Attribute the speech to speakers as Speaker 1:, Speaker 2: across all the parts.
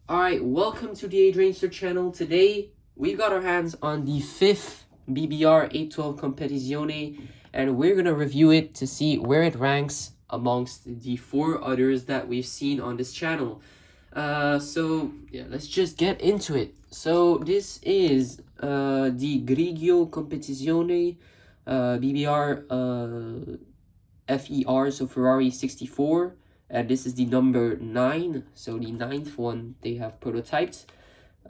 Speaker 1: Alright, welcome to the Adrianster channel. Today, we got our hands on the 5th BBR 812 Competizione, and we're gonna review it to see where it ranks amongst the 4 others that we've seen on this channel. Let's just get into it. So, this is the Grigio Competizione BBR FER, so Ferrari 64. And this is the number 9, so the 9th one they have prototyped.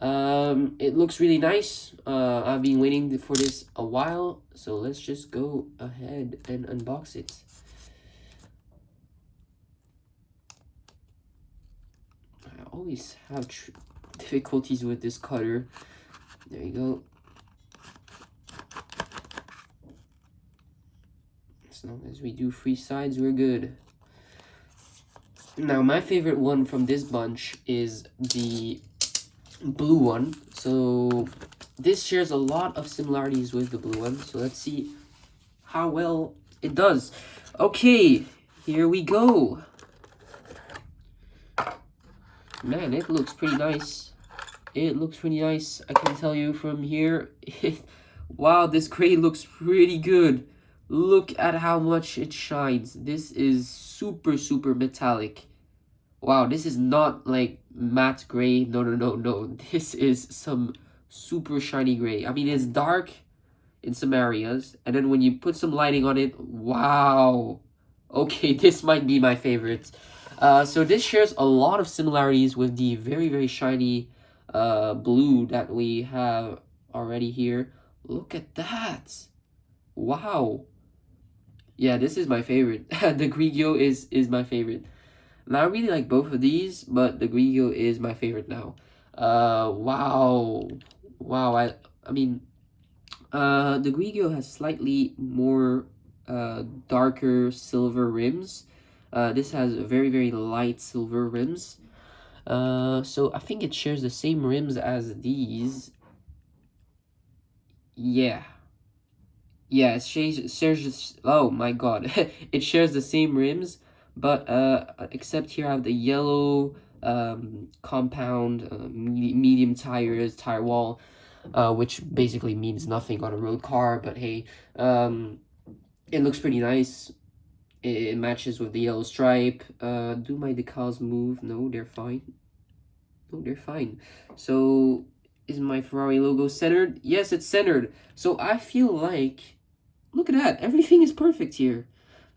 Speaker 1: It looks really nice. I've been waiting for this a while, so let's just go ahead and unbox it. I always have difficulties with this cutter. There you go. As long as we do 3 sides, we're good. Now, my favorite one from this bunch is the blue one. So this shares a lot of similarities with the blue one. So let's see how well it does. Okay, here we go. Man, it looks pretty nice. It looks pretty nice. I can tell you from here. Wow, this gray looks pretty good. Look at how much it shines. This is super metallic. Wow, this is not like matte gray. No. This is some super shiny gray. I mean, it's dark in some areas, and then when you put some lighting on it, wow. Okay, this might be my favorite. So this shares a lot of similarities with the very shiny blue that we have already here. Look at that. Wow. Yeah, this is my favorite. The Grigio is my favorite. Now, I really like both of these, but the Grigio is my favorite now. Wow. I mean, the Grigio has slightly more darker silver rims. This has very light silver rims. So I think it shares the same rims as these. Yeah, it shares, oh my god, it shares the same rims, but except here I have the yellow compound medium tires, tire wall, which basically means nothing on a road car, but hey, it looks pretty nice. It matches with the yellow stripe. Do my decals move? No, they're fine. No, they're fine. So, is my Ferrari logo centered? Yes, it's centered. So I feel like, look at that, everything is perfect here.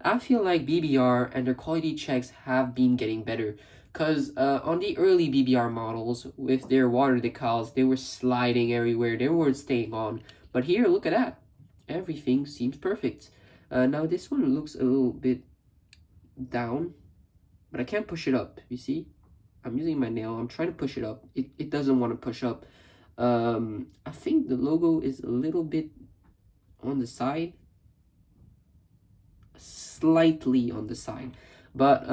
Speaker 1: I feel like BBR and their quality checks have been getting better. Because on the early BBR models, with their water decals, they were sliding everywhere. They weren't staying on. But here, look at that. Everything seems perfect. Now this one looks a little bit down. But I can't push it up, you see? I'm using my nail. I'm trying to push it up. It doesn't want to push up. I think the logo is a little bit on the side. Slightly on the side. But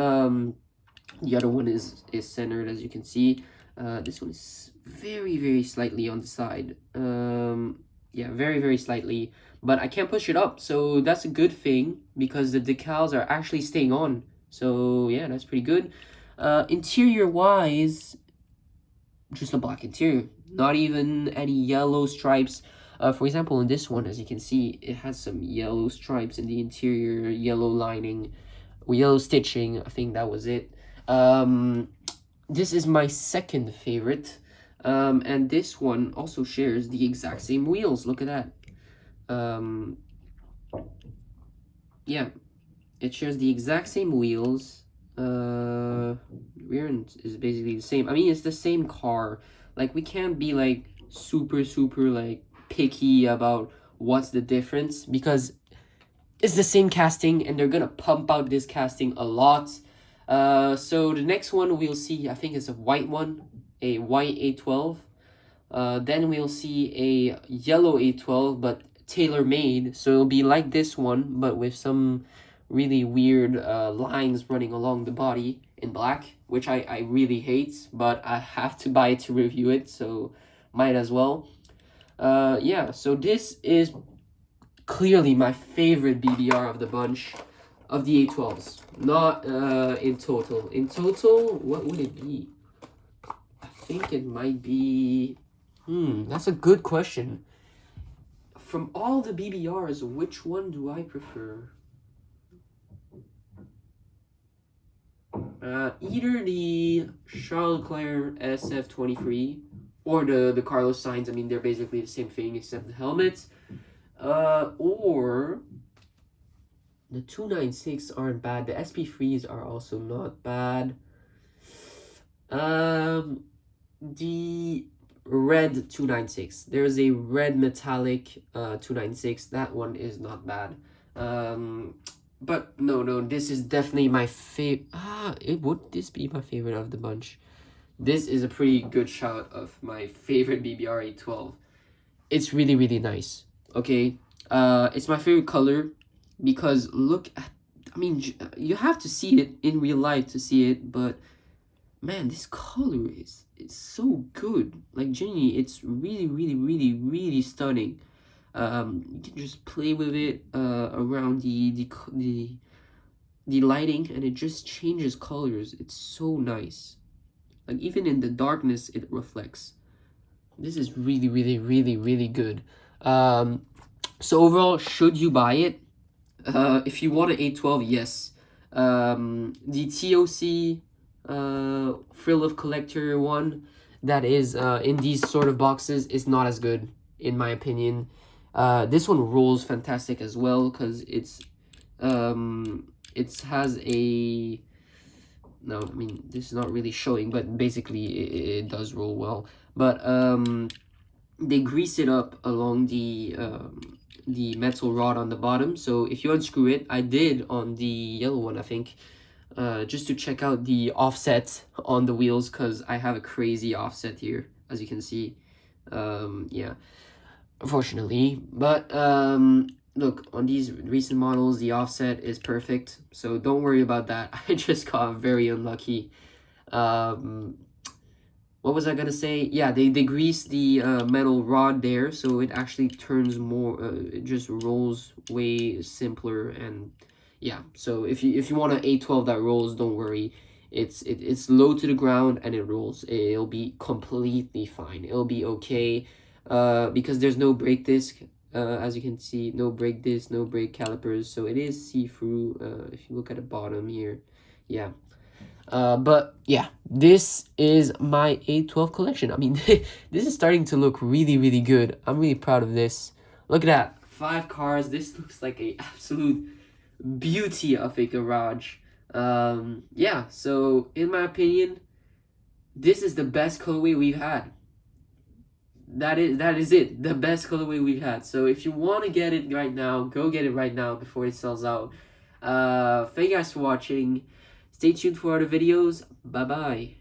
Speaker 1: the other one is centered, as you can see. This one is very slightly on the side. Yeah, very slightly. But I can't push it up. So that's a good thing because the decals are actually staying on. So yeah, that's pretty good. Interior wise, just a black interior, not even any yellow stripes. For example, in this one, as you can see, it has some yellow stripes in the interior, yellow lining, yellow stitching. I think that was it. This is my second favorite. And this one also shares the exact same wheels. Look at that. Yeah, it shares the exact same wheels. Rear end is basically the same. I mean, it's the same car. Like, we can't be like super like picky about what's the difference because it's the same casting and they're gonna pump out this casting a lot. So the next one we'll see, I think it's a white one, a white 812. Then we'll see a yellow 812, but tailor-made. So it'll be like this one, but with some really weird lines running along the body in black, which I really hate, but I have to buy it to review it, so might as well. Yeah, so this is clearly my favorite BBR of the bunch of the 812s. Not in total. In total, what would it be? I think it might be... that's a good question. From all the BBRs, which one do I prefer? Either the Charles Leclerc SF23 or the Carlos Sainz. I mean, they're basically the same thing except the helmets. Or the 296 aren't bad. The SP3s are also not bad. The red 296. There's a red metallic 296. That one is not bad. But no, this is definitely my favorite. Would this be my favorite of the bunch? This is a pretty good shout of my favorite BBR 812. It's really, really nice. Okay, it's my favorite color because look at, I mean, you have to see it in real life to see it, but man, this color is so good. Like, genuinely, it's really, really, really, really stunning. You can just play with it around the lighting, and it just changes colors. It's so nice. Like, even in the darkness, it reflects. This is really, really, really, really good. So overall, should you buy it? If you want an 812, yes. The TOC Thrill of Collector one that is in these sort of boxes is not as good, in my opinion. This one rolls fantastic as well because it has a... No, I mean, this is not really showing, but basically it does roll well. But they grease it up along the metal rod on the bottom. So if you unscrew it, I did on the yellow one, I think, just to check out the offset on the wheels, because I have a crazy offset here, as you can see. Yeah, unfortunately. But look, on these recent models, the offset is perfect, so don't worry about that. I just got very unlucky. What was I gonna say? Yeah, they grease the metal rod there, so it actually turns more, it just rolls way simpler. And yeah, so if you want an 812 that rolls, don't worry. It's low to the ground and it rolls. It'll be completely fine. It'll be okay, because there's no brake disc. As you can see, no brake disc, no brake calipers, so it is see-through. If you look at the bottom here, yeah. But yeah, this is my 812 collection. I mean, this is starting to look really, really good. I'm really proud of this. Look at that, 5 cars. This looks like a absolute beauty of a garage. Yeah, so in my opinion, this is the best colorway we've had. That is it, the best colorway we've had. So if you want to get it right now, go get it right now before it sells out. Thank you guys for watching. Stay tuned for other videos. Bye bye.